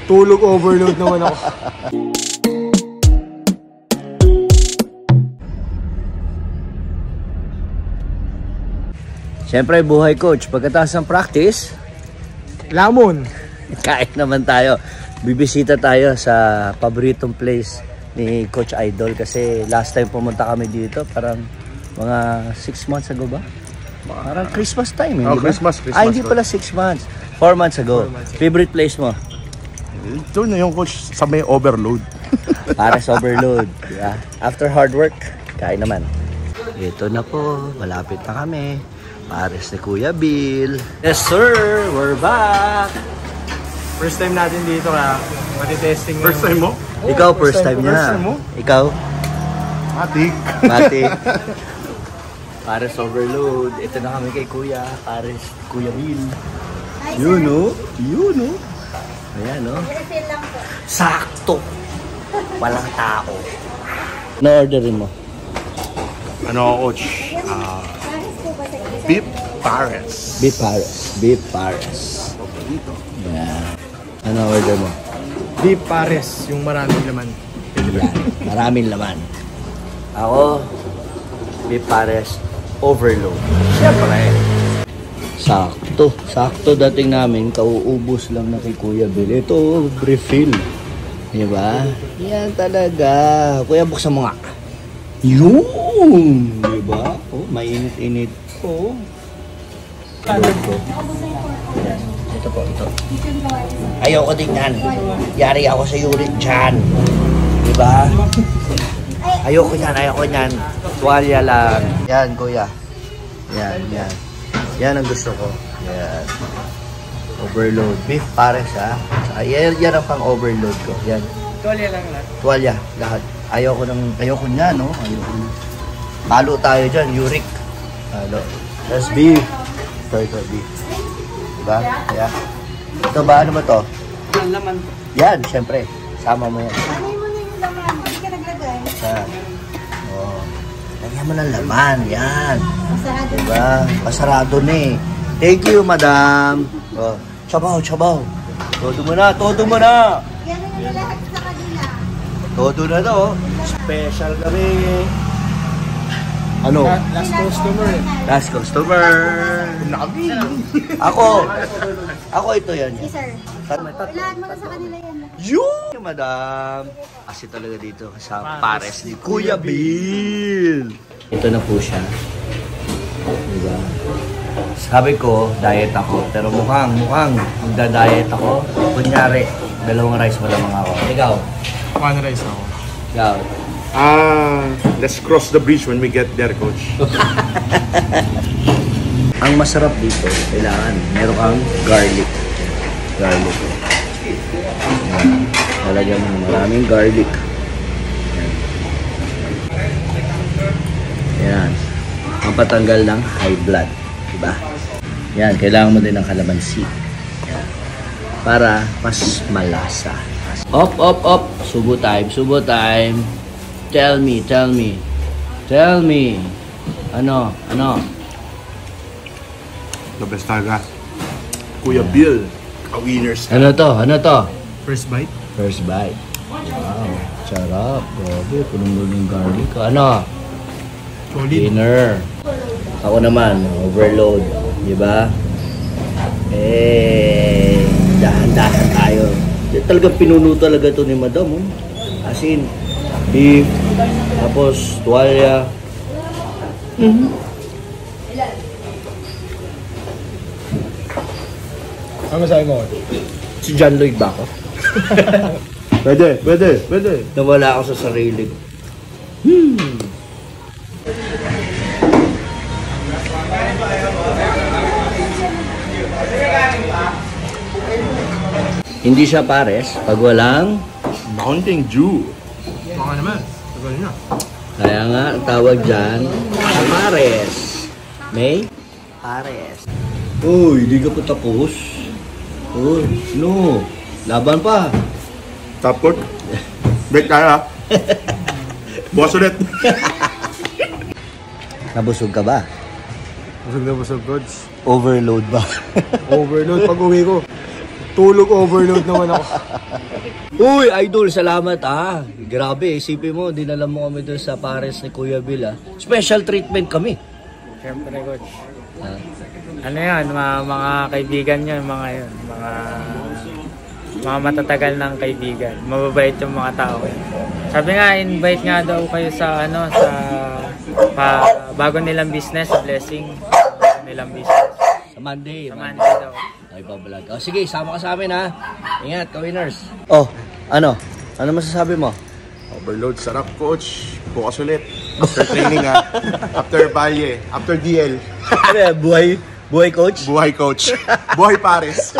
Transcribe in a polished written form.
Tulog overload naman ako. Siyempre, buhay coach. Pagkatapos ng practice, Lamon. kain naman tayo. Bibisita tayo sa paboritong place ni Coach Idol kasi last time pumunta kami dito parang mga 6 months ago ba? Parang Christmas time, hindi ba? Christmas. Hindi pala 6 months. 4 months ago. Favorite place mo? Ito na yung coach sa may overload. Para sa overload. Diba? After hard work, kain naman. Ito na po. Malapit na kami. Pares ni Kuya Bill. Yes sir! We're back! First time natin dito kaya matitesting. First time mo? Ikaw, first time niya. First time mo? Ikaw? Matik. Mati. Pares overload. Ito na kami kay Kuya. Pares Kuya Bill. Yun o. Yun o. Ayan o. Sakto. Walang tao. Na-orderin mo? Ano coach? Beef Pares. Beef Pares. Beef Pares. Ayan. Ano order mo? Beef Pares, yung maraming laman. Yan. Maraming laman. Ako, Beef Pares overload. Siyempre. Sakto. Sakto dating namin. Kauubos lang na kay Kuya Bill. Ito, refill. Diba? Yan talaga. Kuya, buksan mo nga. Yun! Diba? Oh, mainit-init. Oh. Ito. Yan. Ito po, ito. Ayoko din yan. Yari ako sa uric dyan. Diba? Ayoko yan. Tuwalya lang. Yan, kuya. Yan. Yan ang gusto ko. Yan. Overload. Beef Pares, ha? Yan ang pang overload ko. Yan. Tuwalya lang lahat. Tuwalya, lahat. Ayoko niya, no? Ayoko. Palo tayo dyan, uric. Palo. That's beef. Ito, beef. Diba? Kaya. Ito ba? Ano ba to? Laman. Yan, syempre. Sama mo yan. Lagay mo na yung laman. Hindi ka naglagay. Yan. Oh. Lagyan mo ng laman. Yan. Masarado. Diba? Masarado na eh. Thank you, madam. Oh. Chabaw. Todo mo na. Yan na yung lahat sa kanila. Todo na to. Special kami. Ano? Last customer. Last customer. Ako ito yan. Yes, sir. Lahat mo na sa kanila yan. Yun! Madam. Kasi talaga dito sa Pares ni Kuya Bill. Ito na po siya. Diba? Sabi ko, diet ako. Pero mukhang magda-diet ako. Kunyari, 2 rice mo lang ako. Ikaw? One rice ako. Ikaw? Let's cross the bridge when we get there, coach. Ang masarap dito, kailangan meron kang garlic. Garlic. Yan. Talagyan mo maraming garlic. Yan. Ang patanggal ng high blood. Diba? Yan. Kailangan mo din ng kalamansi. Yan. Para mas malasa. Op. Subo time. Tell me. Ano? The best talaga. Kuya Bill. A-winners. Ano to? First bite. First bite. Wow. Sarap. Grabe. Punong-punong garlic. Ano? Solid. Dinner. Ako naman. Overload. Diba? Dahan-dahan tayo. Talagang pinuno talaga to ni madam. As in, beef. Tapos, tuwalya. Ano sabi mo? Si John Lloyd ba ako? Pwede. Nawala ako sa sarili ko. Hindi siya pares pag walang Mountain Dew. Baka naman. Tagal na. kaya nga ang tawag dyan pares. May pares. Uy, hindi ka pa tapos. Uy, no. Laban pa. Top court. Break tayo, ha? Bukas ulit. Nabusog ka ba? Busog na busog, coach. Overload ba? Overload pag uwi ko. Tulog overload naman ako. Uy, idol, salamat Grabe, isipin mo, dinala mo kami doon sa pares ni Kuya Bill Special treatment kami. Siyempre, coach. Ano yan, mga kaibigan nyo, mga matatagal ng kaibigan. Mababait yung mga tao. Sabi nga, invite nga daw kayo sa bago nilang business, blessing nilang business. Sa Monday. Sa Monday daw. Ay, babalag. Sige, sama ka sa amin Ingat, ka-winners. Ano masasabi mo? Overload, sarap coach. Bukas ulit. After training After Valle. After DL. Buhay coach? Buhay coach. Buhay pares.